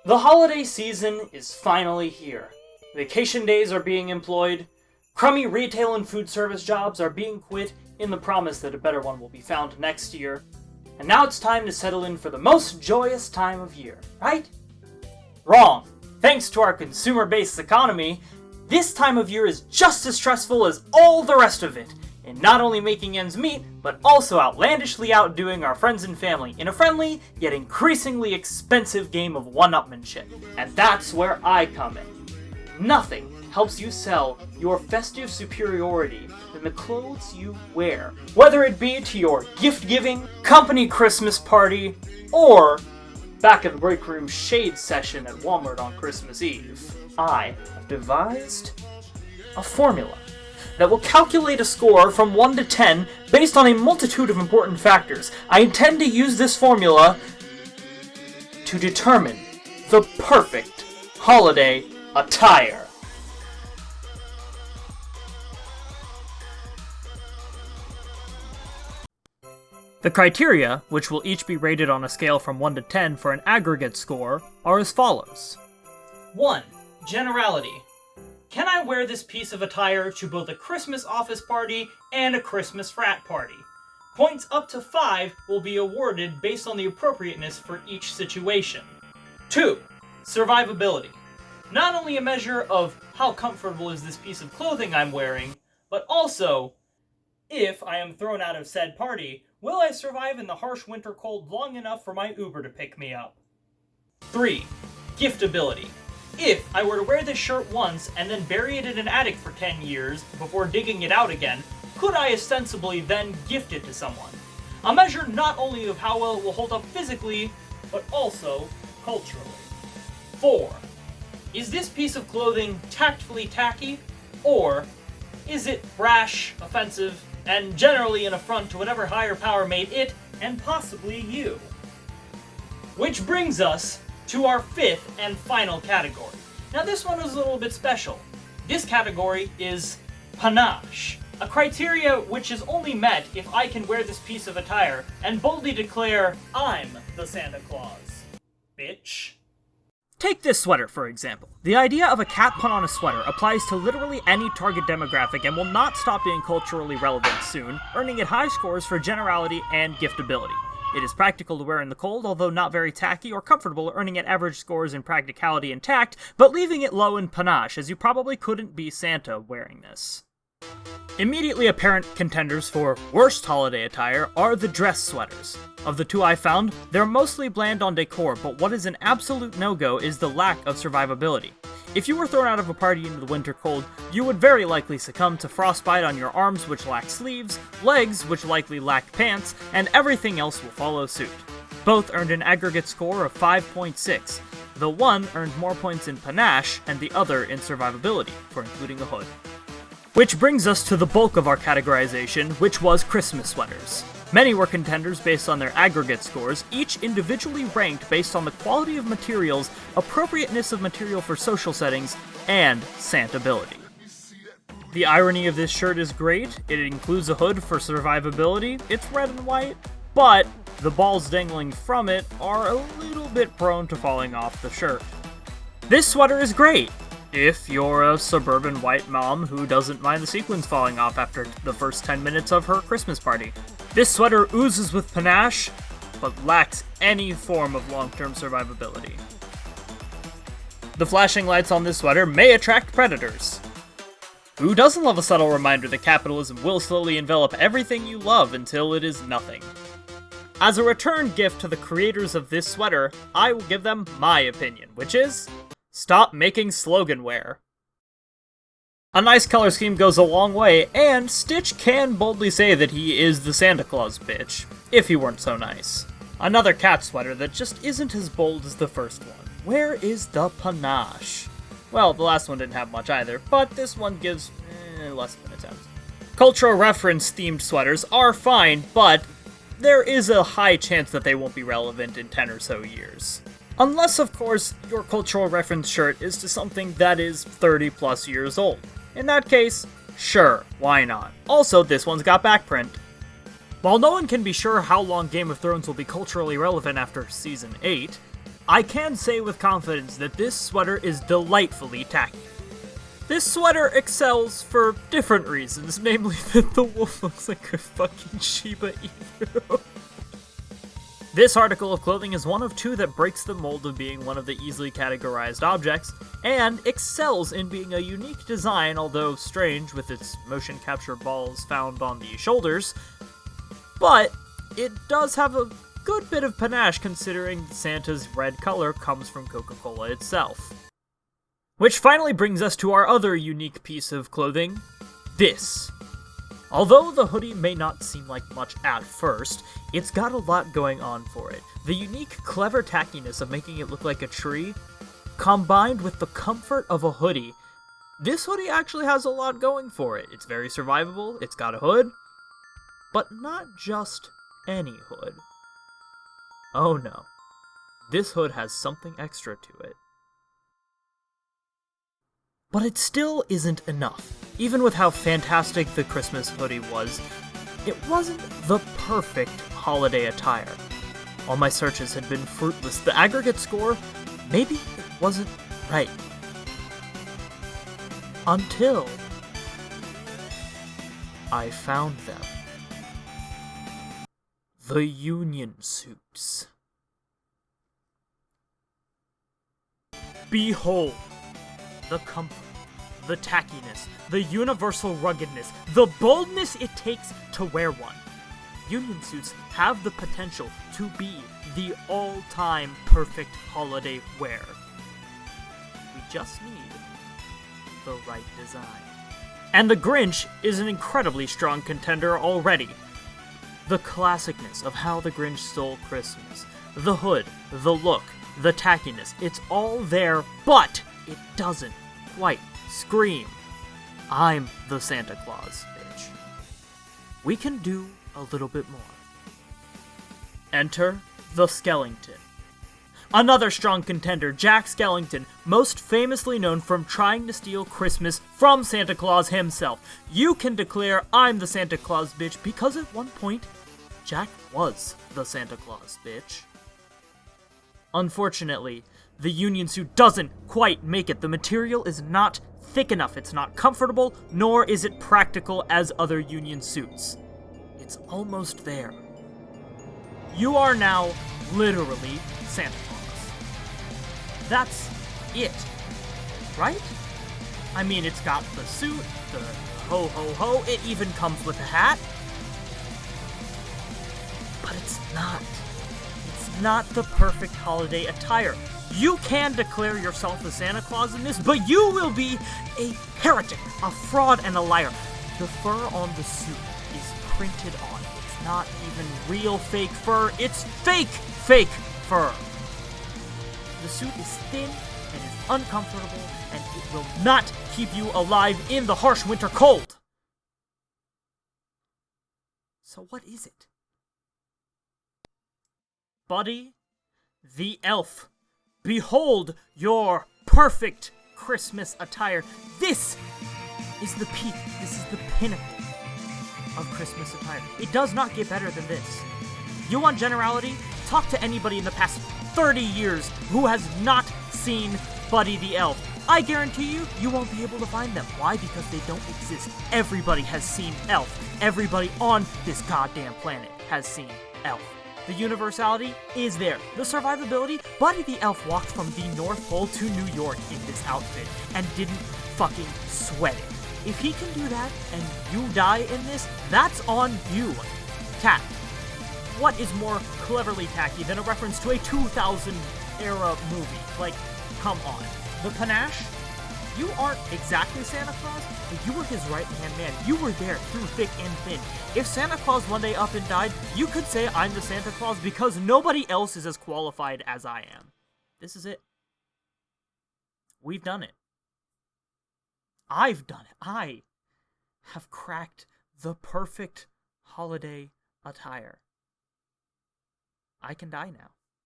The holiday season is finally here. Vacation days are being employed, crummy retail and food service jobs are being quit in the promise that a better one will be found next year, and now it's time to settle in for the most joyous time of year, right? Wrong. Thanks to our consumer-based economy, this time of year is just as stressful as all the rest of it, in not only making ends meet, but also outlandishly outdoing our friends and family in a friendly, yet increasingly expensive game of one-upmanship. And that's where I come in. Nothing helps you sell your festive superiority than the clothes you wear. Whether it be to your gift-giving, company Christmas party, or back at the break room shade session at Walmart on Christmas Eve. I have devised a formula that will calculate a score from 1 to 10 based on a multitude of important factors. I intend to use this formula to determine the perfect holiday attire. The criteria, which will each be rated on a scale from 1 to 10 for an aggregate score, are as follows. 1. Generality. Can I wear this piece of attire to both a Christmas office party and a Christmas frat party? Points up to 5 will be awarded based on the appropriateness for each situation. 2. Survivability. Not only a measure of how comfortable is this piece of clothing I'm wearing, but also, if I am thrown out of said party, will I survive in the harsh winter cold long enough for my Uber to pick me up? 3. Giftability. If I were to wear this shirt once and then bury it in an attic for 10 years before digging it out again, could I ostensibly then gift it to someone? A measure not only of how well it will hold up physically, but also culturally. 4. Is this piece of clothing tactfully tacky, or is it brash, offensive, and generally an affront to whatever higher power made it, and possibly you? Which brings us to our 5th and final category. Now this one is a little bit special. This category is panache, a criteria which is only met if I can wear this piece of attire and boldly declare, I'm the Santa Claus. Bitch. Take this sweater, for example. The idea of a cat pun on a sweater applies to literally any target demographic and will not stop being culturally relevant soon, earning it high scores for generality and giftability. It is practical to wear in the cold, although not very tacky or comfortable, earning it average scores in practicality and tact, but leaving it low in panache, as you probably couldn't be Santa wearing this. Immediately apparent contenders for worst holiday attire are the dress sweaters. Of the two I found, they're mostly bland on decor, but what is an absolute no-go is the lack of survivability. If you were thrown out of a party into the winter cold, you would very likely succumb to frostbite on your arms, which lack sleeves, legs, which likely lack pants, and everything else will follow suit. Both earned an aggregate score of 5.6, though one earned more points in panache and the other in survivability, for including a hood. Which brings us to the bulk of our categorization, which was Christmas sweaters. Many were contenders based on their aggregate scores, each individually ranked based on the quality of materials, appropriateness of material for social settings, and Santability. The irony of this shirt is great. It includes a hood for survivability, it's red and white, but the balls dangling from it are a little bit prone to falling off the shirt. This sweater is great if you're a suburban white mom who doesn't mind the sequins falling off after the first 10 minutes of her Christmas party. This sweater oozes with panache, but lacks any form of long-term survivability. The flashing lights on this sweater may attract predators. Who doesn't love a subtle reminder that capitalism will slowly envelop everything you love until it is nothing? As a return gift to the creators of this sweater, I will give them my opinion, which is, stop making slogan wear. A nice color scheme goes a long way, and Stitch can boldly say that he is the Santa Claus bitch, if he weren't so nice. Another cat sweater that just isn't as bold as the first one. Where is the panache? Well, the last one didn't have much either, but this one gives less of an attempt. Cultural reference themed sweaters are fine, but there is a high chance that they won't be relevant in 10 or so years. Unless, of course, your cultural reference shirt is to something that is 30 plus years old. In that case, sure, why not? Also, this one's got backprint. While no one can be sure how long Game of Thrones will be culturally relevant after Season 8, I can say with confidence that this sweater is delightfully tacky. This sweater excels for different reasons, namely that the wolf looks like a fucking Shiba Inu. This article of clothing is one of two that breaks the mold of being one of the easily categorized objects, and excels in being a unique design, although strange with its motion capture balls found on the shoulders. But it does have a good bit of panache considering Santa's red color comes from Coca-Cola itself. Which finally brings us to our other unique piece of clothing, this. Although the hoodie may not seem like much at first, it's got a lot going on for it. The unique, clever tackiness of making it look like a tree, combined with the comfort of a hoodie, this hoodie actually has a lot going for it. It's very survivable, it's got a hood, but not just any hood. Oh no, this hood has something extra to it. But it still isn't enough. Even with how fantastic the Christmas hoodie was, it wasn't the perfect holiday attire. All my searches had been fruitless. The aggregate score, maybe it wasn't right. Until I found them. The union suits. Behold, the comfort, the tackiness, the universal ruggedness, the boldness it takes to wear one. Union suits have the potential to be the all-time perfect holiday wear. We just need the right design. And the Grinch is an incredibly strong contender already. The classicness of how the Grinch stole Christmas, the hood, the look, the tackiness, it's all there, but it doesn't quite scream, I'm the Santa Claus, bitch. We can do a little bit more. Enter the Skellington. Another strong contender, Jack Skellington, most famously known from trying to steal Christmas from Santa Claus himself. You can declare, I'm the Santa Claus, bitch, because at one point, Jack was the Santa Claus, bitch. Unfortunately, the union suit doesn't quite make it. The material is not thick enough, it's not comfortable, nor is it practical as other union suits. It's almost there. You are now literally Santa Claus. That's it, right? I mean, it's got the suit, the ho ho ho, it even comes with a hat. But it's not the perfect holiday attire. You can declare yourself the Santa Claus in this, but you will be a heretic, a fraud, and a liar. The fur on the suit is printed on. It's not even real fake fur, it's fake fur. The suit is thin and is uncomfortable, and it will not keep you alive in the harsh winter cold. So what is it? Buddy the Elf. Behold your perfect Christmas attire. This is the peak. This is the pinnacle of Christmas attire. It does not get better than this. You want generality? Talk to anybody in the past 30 years who has not seen Buddy the Elf. I guarantee you, you won't be able to find them. Why? Because they don't exist. Everybody has seen Elf. Everybody on this goddamn planet has seen Elf. The universality is there. The survivability, Buddy the Elf walked from the North Pole to New York in this outfit and didn't fucking sweat it. If he can do that and you die in this, that's on you. Tack. What is more cleverly tacky than a reference to a 2000 era movie? Like, come on. The panache? You aren't exactly Santa Claus, but you were his right-hand man. You were there through thick and thin. If Santa Claus one day up and died, you could say I'm the Santa Claus because nobody else is as qualified as I am. This is it. We've done it. I've done it. I have cracked the perfect holiday attire. I can die now.